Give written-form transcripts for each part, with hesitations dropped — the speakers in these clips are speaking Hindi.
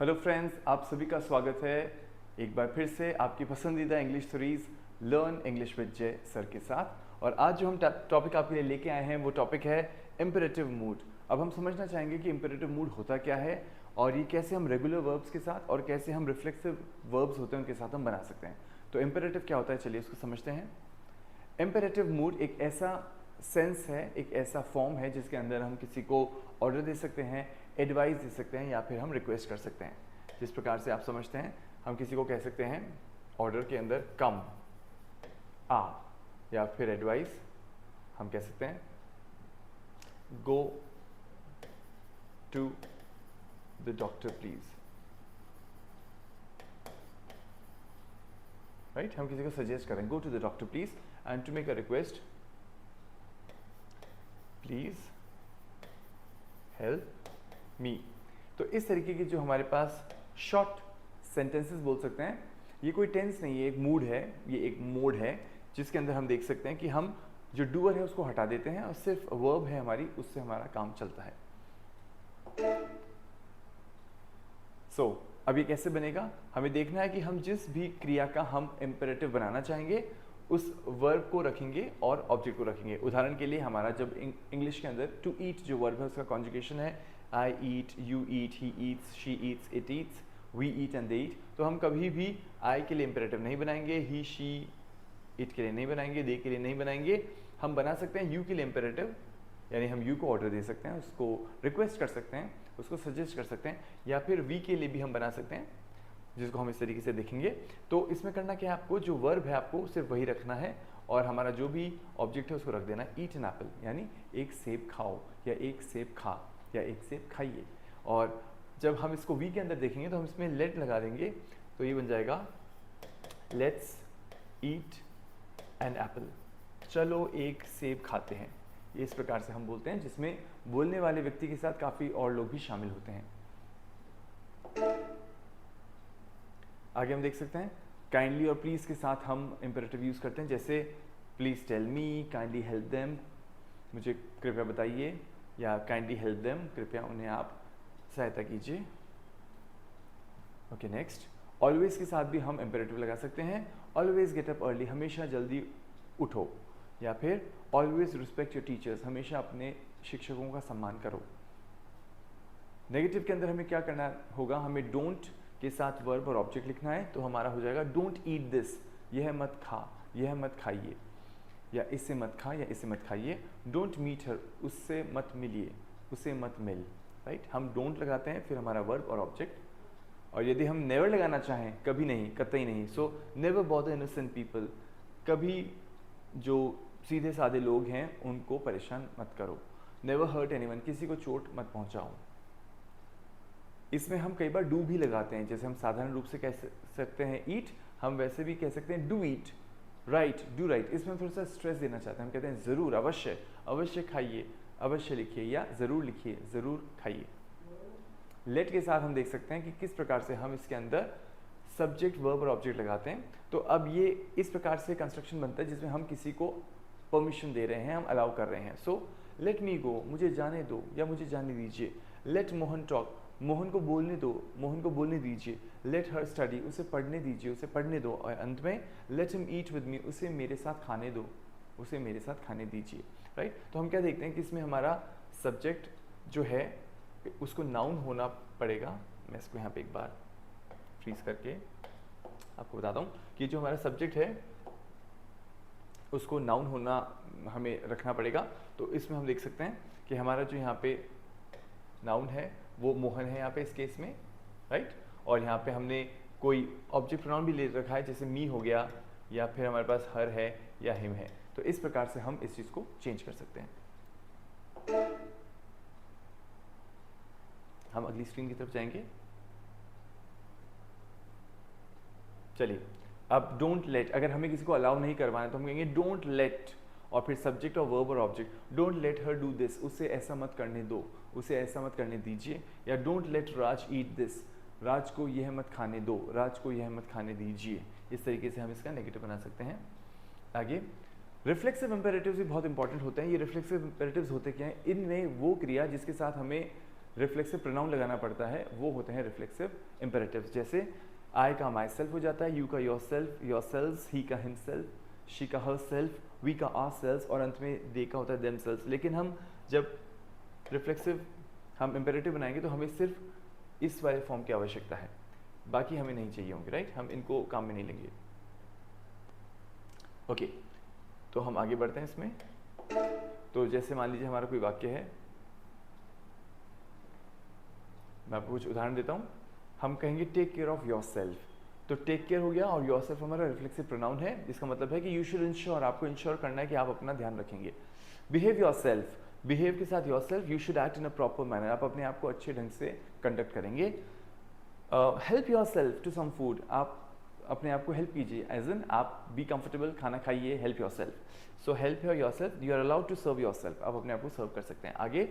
हेलो फ्रेंड्स, आप सभी का स्वागत है एक बार फिर से आपकी पसंदीदा English series learn English with जय सर के साथ। और आज जो हम टॉपिक आपके लिए लेके आए हैं वो टॉपिक है इम्पेरेटिव मूड। अब हम समझना चाहेंगे कि इम्पेरेटिव मूड होता क्या है और ये कैसे हम रेगुलर वर्ब्स के साथ और कैसे हम रिफ्लेक्सिव वर्ब्स होते हैं उनके साथ हम बना सकते हैं। तो इम्पेरेटिव क्या होता है, चलिए उसको समझते हैं। इम्पेरेटिव मूड एक ऐसा सेंस है, एक ऐसा फॉर्म है जिसके अंदर हम किसी को ऑर्डर दे सकते हैं, एडवाइस दे सकते हैं या फिर हम रिक्वेस्ट कर सकते हैं। जिस प्रकार से आप समझते हैं, हम किसी को कह सकते हैं ऑर्डर के अंदर कम, आ, या फिर एडवाइस हम कह सकते हैं go to the doctor please. Right, हम किसी को सजेस्ट करें go to the doctor please and to make a request please help me. तो इस तरीके की जो हमारे पास शॉर्ट सेंटेंसेस बोल सकते हैं, ये कोई टेंस नहीं है, एक मूड है, ये एक मोड है जिसके अंदर हम देख सकते हैं कि हम जो डूअर है उसको हटा देते हैं और सिर्फ वर्ब है हमारी, उससे हमारा काम चलता है। अब ये कैसे बनेगा, हमें देखना है कि हम जिस भी क्रिया का हम इम्पेरेटिव बनाना चाहेंगे उस वर्ब को रखेंगे और ऑब्जेक्ट को रखेंगे। उदाहरण के लिए हमारा जब इंग्लिश के अंदर टू ईट जो वर्ब है उसका कॉन्जुगेशन है I eat, you eat, he eats, she eats, it eats, we eat and they eat. तो हम कभी भी आई के लिए इम्पेरेटिव नहीं बनाएंगे, ही शी इट के लिए नहीं बनाएंगे, दे के लिए नहीं बनाएंगे। हम बना सकते हैं यू के लिए इम्पेरेटिव, यानी हम यू को ऑर्डर दे सकते हैं, उसको रिक्वेस्ट कर सकते हैं, उसको सजेस्ट कर सकते हैं, या फिर वी के लिए भी हम बना सकते हैं जिसको हम इस तरीके से देखेंगे। तो इसमें करना क्या है, आपको जो वर्ब है आपको सिर्फ वही रखना है और हमारा जो भी ऑब्जेक्ट है उसको रख देना ईट एन एप्पल, यानी एक सेब खाओ या एक सेब खा या एक सेब खाइए। और जब हम इसको वी के अंदर देखेंगे तो हम इसमें लेट लगा देंगे, तो ये बन जाएगा लेट्स ईट एन एप्पल, चलो एक सेब खाते हैं। ये इस प्रकार से हम बोलते हैं जिसमें बोलने वाले व्यक्ति के साथ काफ़ी और लोग भी शामिल होते हैं। आगे हम देख सकते हैं काइंडली और प्लीज़ के साथ हम इम्पेरेटिव यूज़ करते हैं, जैसे please tell me, kindly help them, मुझे कृपया बताइए, या काइंडली हेल्प देम, कृपया उन्हें आप सहायता कीजिए। ओके, नेक्स्ट ऑलवेज के साथ भी हम इम्पेरेटिव लगा सकते हैं, ऑलवेज गेट अप अर्ली, हमेशा जल्दी उठो, या फिर ऑलवेज रिस्पेक्ट योर टीचर्स, हमेशा अपने शिक्षकों का सम्मान करो। नेगेटिव के अंदर हमें क्या करना होगा, हमें डोंट के साथ वर्ब और ऑब्जेक्ट लिखना है, तो हमारा हो जाएगा डोंट ईट दिस, यह मत खा, यह मत खाइए, या इससे मत खा या इससे मत खाइए। डोंट मीट हर, उससे मत मिलिए, उसे मत मिल। राइट, हम डोंट लगाते हैं, फिर हमारा वर्ब और ऑब्जेक्ट। और यदि हम नेवर लगाना चाहें, कभी नहीं, कतई नहीं, so never bother innocent people, कभी जो सीधे साधे लोग हैं उनको परेशान मत करो। नेवर हर्ट एनीवन, किसी को चोट मत पहुंचाओ। इसमें हम कई बार डू भी लगाते हैं, जैसे हम साधारण रूप से कह सकते हैं ईट, हम वैसे भी कह सकते हैं do eat, right, do right. इसमें थोड़ा सा स्ट्रेस देना चाहते हैं, हम कहते हैं ज़रूर, अवश्य, अवश्य खाइए, अवश्य लिखिए, या ज़रूर लिखिए, ज़रूर खाइए। लेट के साथ हम देख सकते हैं कि किस प्रकार से हम इसके अंदर सब्जेक्ट, वर्ब और ऑब्जेक्ट लगाते हैं। तो अब ये इस प्रकार से कंस्ट्रक्शन बनता है जिसमें हम किसी को परमिशन दे रहे हैं, हम अलाउ कर रहे हैं। सो लेट मी गो, मुझे जाने दो या मुझे जाने दीजिए। लेट मोहन टॉक, मोहन को बोलने दो, मोहन को बोलने दीजिए। लेट हर स्टडी, उसे पढ़ने दीजिए, उसे पढ़ने दो। और अंत में let him eat with me, उसे मेरे साथ खाने दो, उसे मेरे साथ खाने दीजिए। राइट, तो हम क्या देखते हैं कि इसमें हमारा सब्जेक्ट जो है उसको नाउन होना पड़ेगा। मैं इसको यहाँ पे एक बार फ्रीज करके आपको बताता हूँ कि जो हमारा सब्जेक्ट है उसको नाउन होना हमें रखना पड़ेगा। तो इसमें हम देख सकते हैं कि हमारा जो यहाँ पे नाउन है वो मोहन है यहाँ पे इस केस में, राइट। और यहाँ पे हमने कोई ऑब्जेक्ट प्रोनाउन भी ले रखा है, जैसे मी हो गया, या फिर हमारे पास हर है या हिम है। तो इस प्रकार से हम इस चीज़ को चेंज कर सकते हैं। हम अगली स्क्रीन की तरफ जाएंगे। चलिए, अब डोंट लेट, अगर हमें किसी को अलाउ नहीं करवाना है तो हम कहेंगे डोंट लेट, और फिर सब्जेक्ट और वर्ब और object. Don't let her do this, उसे ऐसा मत करने दो, उसे ऐसा मत करने दीजिए। या don't let Raj eat this, Raj को यह मत खाने दो, राज को यह मत खाने दीजिए। इस तरीके से हम इसका नेगेटिव बना सकते हैं। आगे रिफ्लेक्सिव इंपेरेटिव्स भी बहुत इंपॉर्टेंट होते हैं। ये रिफ्लेक्सिव इंपेरेटिव्स होते क्या हैं, इनमें वो क्रिया जिसके साथ हमें रिफ्लेक्सिव प्रोनाउन लगाना पड़ता है वो होते हैं रिफ्लेक्सिव इम्पेरेटिव्स। जैसे आई का माई सेल्फ हो जाता है, यू का योर सेल्फ, योर सेल्स, ही का हिम सेल्फ, शी का हर सेल्फ, वी का आर सेल्स, और अंत में दे का होता है देम सेल्स। लेकिन हम जब रिफ्लेक्सिव हम इम्पेरेटिव बनाएंगे तो हमें सिर्फ इस वाले फॉर्म की आवश्यकता है, बाकी हमें नहीं चाहिए होंगे, राइट? हम इनको काम में नहीं लेंगे। ओके, तो हम आगे बढ़ते हैं इसमें। तो जैसे मान लीजिए हमारा कोई वाक्य है, मैं आपको कुछ उदाहरण देता हूँ। हम कहेंगे take care of yourself, तो टेक केयर हो गया और योर सेल्फ हमारा रिफ्लेक्सिव प्रोनाउन है, जिसका मतलब है कि यू शुड इंश्योर, आपको इंश्योर करना है कि आप अपना ध्यान रखेंगे। बिहेव योर सेल्फ, बिहेव के साथ yourself, you should act in a proper manner, आप अपने आप को अच्छे ढंग से कंडक्ट करेंगे। Help yourself to some food, आप अपने आप को हेल्प कीजिए, एज इन आप बी कंफर्टेबल, खाना खाइए, help yourself. So help yourself, you are allowed to serve yourself, आप अपने आप को सर्व कर सकते हैं। आगे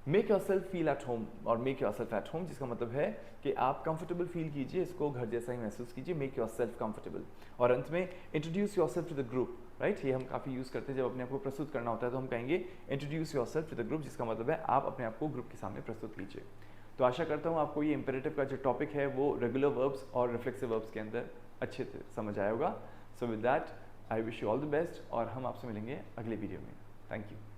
make yourself feel at home, और make yourself at home जिसका मतलब है कि आप कंफर्टेबल फील कीजिए, इसको घर जैसा ही महसूस कीजिए, मेक योर सेल्फ कंफर्टेबल। और अंत में introduce yourself to the group, right? ये हम काफ़ी यूज़ करते हैं जब अपने आप को प्रस्तुत करना होता है, तो हम कहेंगे introduce yourself to the group, जिसका मतलब है आप अपने आप को ग्रुप के सामने प्रस्तुत कीजिए। तो आशा करता हूँ आपको ये इंपेरेटिव का जो टॉपिक है वो रेगुलर वर्ब्स और रिफ्लेक्सिव वर्ब्स के अंदर अच्छे से समझ आया होगा। So with that I wish you all the best, और हम आपसे मिलेंगे अगले वीडियो में। Thank you.